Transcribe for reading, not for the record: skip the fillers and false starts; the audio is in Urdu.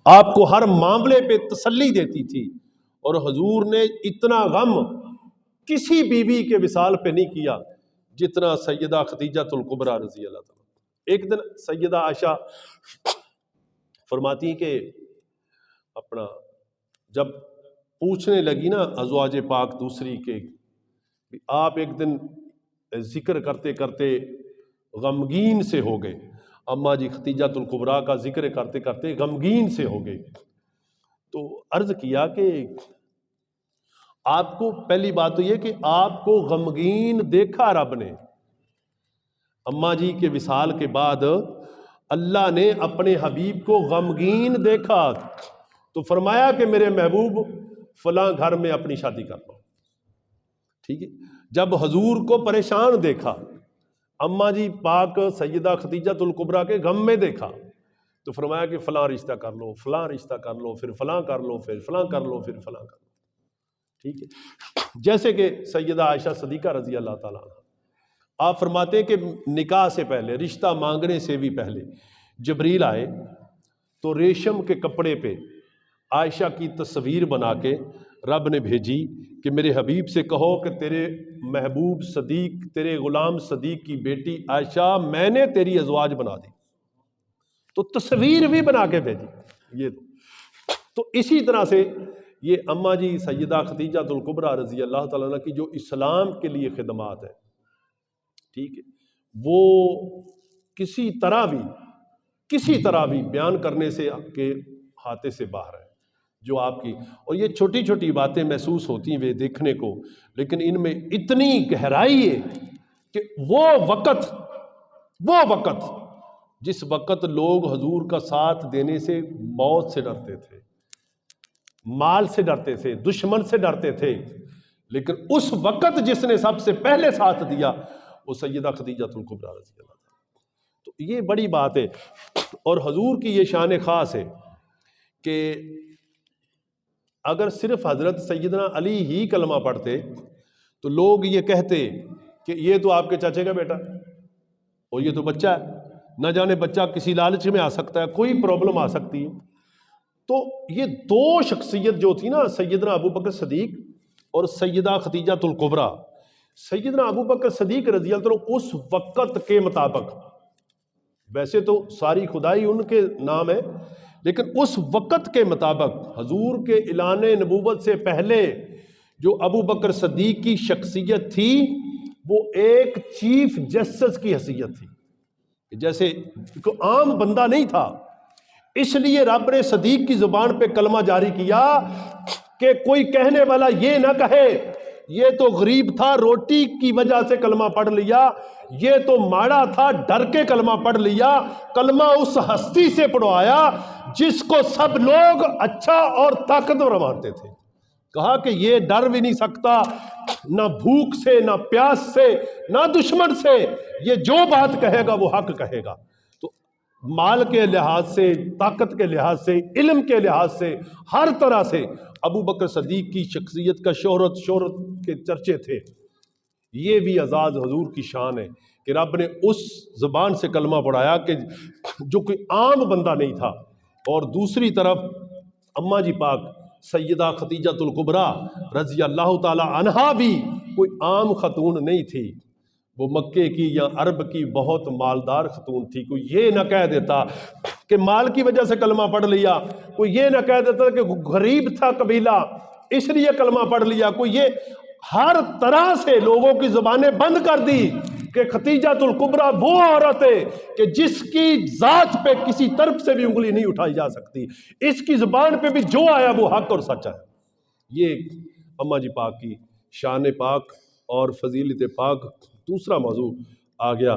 آپ کو ہر معاملے پہ تسلی دیتی تھی، اور حضور نے اتنا غم کسی بیوی کے وصال پہ نہیں کیا جتنا سیدہ خدیجہ الکبریٰ رضی اللہ تعالیٰ۔ ایک دن سیدہ عائشہ فرماتی ہیں کہ اپنا جب پوچھنے لگی نا ازواج پاک دوسری کے، آپ ایک دن ذکر کرتے کرتے غمگین سے ہو گئے، اماں جی خدیجہ الکبریٰ کا ذکر کرتے کرتے غمگین سے ہو گئے، تو عرض کیا کہ آپ کو پہلی بات تو یہ کہ آپ کو غمگین دیکھا رب نے، اماں جی کے وصال کے بعد اللہ نے اپنے حبیب کو غمگین دیکھا، تو فرمایا کہ میرے محبوب فلاں گھر میں اپنی شادی کر لو، ٹھیک ہے۔ جب حضور کو پریشان دیکھا، اماں جی پاک سیدہ خدیجہ الکبریٰ کے غم میں دیکھا، تو فرمایا کہ فلاں رشتہ کر لو، فلاں رشتہ کر لو، پھر فلاں کر لو، پھر فلاں کر لو، پھر فلاں کر لو، ٹھیک ہے۔ جیسے کہ سیدہ عائشہ صدیقہ رضی اللہ تعالیٰ عنہ، آپ فرماتے ہیں کہ نکاح سے پہلے، رشتہ مانگنے سے بھی پہلے جبریل آئے تو ریشم کے کپڑے پہ عائشہ کی تصویر بنا کے رب نے بھیجی کہ میرے حبیب سے کہو کہ تیرے محبوب صدیق، تیرے غلام صدیق کی بیٹی عائشہ میں نے تیری ازواج بنا دی، تو تصویر بھی بنا کے بھیجی۔ یہ تو اسی طرح سے یہ اماں جی سیدہ خدیجہ الکبریٰ رضی اللہ تعالیٰ عنہ کی جو اسلام کے لیے خدمات ہے، ٹھیک ہے، وہ کسی طرح بھی بیان کرنے سے کے ہاتھے سے باہر ہے، جو آپ کی، اور یہ چھوٹی چھوٹی باتیں محسوس ہوتی ہیں دیکھنے کو، لیکن ان میں اتنی گہرائی ہے کہ وہ وقت جس وقت لوگ حضور کا ساتھ دینے سے موت سے ڈرتے تھے، مال سے ڈرتے تھے، دشمن سے ڈرتے تھے، لیکن اس وقت جس نے سب سے پہلے ساتھ دیا وہ سیدہ خدیجہ الکبریٰ رضی اللہ عنہا۔ تو یہ بڑی بات ہے، اور حضور کی یہ شان خاص ہے کہ اگر صرف حضرت سیدنا علی ہی کلمہ پڑھتے تو لوگ یہ کہتے کہ یہ تو آپ کے چاچے کا بیٹا، اور یہ تو بچہ ہے، نہ جانے بچہ کسی لالچ میں آ سکتا ہے، کوئی پرابلم آ سکتی ہے۔ تو یہ دو شخصیت جو تھی نا، سیدنا ابو بکر صدیق اور سیدہ خدیجہ الکبریٰ، سیدنا ابو بکر صدیق رضی اللہ عنہ اس وقت کے مطابق، ویسے تو ساری خدائی ان کے نام ہے، لیکن اس وقت کے مطابق حضور کے اعلان نبوت سے پہلے جو ابو بکر صدیق کی شخصیت تھی وہ ایک چیف جسٹس کی حیثیت تھی، جیسے کوئی عام بندہ نہیں تھا، اس لیے رب نے صدیق کی زبان پہ کلمہ جاری کیا کہ کوئی کہنے والا یہ نہ کہے یہ تو غریب تھا روٹی کی وجہ سے کلمہ پڑھ لیا، یہ تو ماڑا تھا ڈر کے کلمہ پڑھ لیا، کلمہ اس ہستی سے پڑھوایا جس کو سب لوگ اچھا اور طاقتور مانتے تھے، کہا کہ یہ ڈر بھی نہیں سکتا نہ بھوک سے، نہ پیاس سے، نہ دشمن سے، یہ جو بات کہے گا وہ حق کہے گا۔ تو مال کے لحاظ سے، طاقت کے لحاظ سے، علم کے لحاظ سے، ہر طرح سے ابو بکر صدیق کی شخصیت کا شہرت کے چرچے تھے۔ یہ بھی اعزاز حضور کی شان ہے کہ رب نے اس زبان سے کلمہ پڑھایا کہ جو کوئی عام بندہ نہیں تھا، اور دوسری طرف اماں جی پاک سیدہ خدیجہ الکبریٰ رضی اللہ تعالی عنہا بھی کوئی عام خاتون نہیں تھی، وہ مکے کی یا عرب کی بہت مالدار خاتون تھی۔ کوئی یہ نہ کہہ دیتا کہ مال کی وجہ سے کلمہ پڑھ لیا، کوئی یہ نہ کہہ دیتا کہ غریب تھا قبیلہ اس لیے کلمہ پڑھ لیا، کوئی یہ، ہر طرح سے لوگوں کی زبانیں بند کر دی کہ خدیجہ الکبریٰ وہ عورت ہے کہ جس کی ذات پہ کسی طرف سے بھی انگلی نہیں اٹھائی جا سکتی، اس کی زبان پہ بھی جو آیا وہ حق اور سچ ہے۔ یہ اماں جی پاک کی شان پاک اور فضیلت پاک۔ دوسرا موضوع آ گیا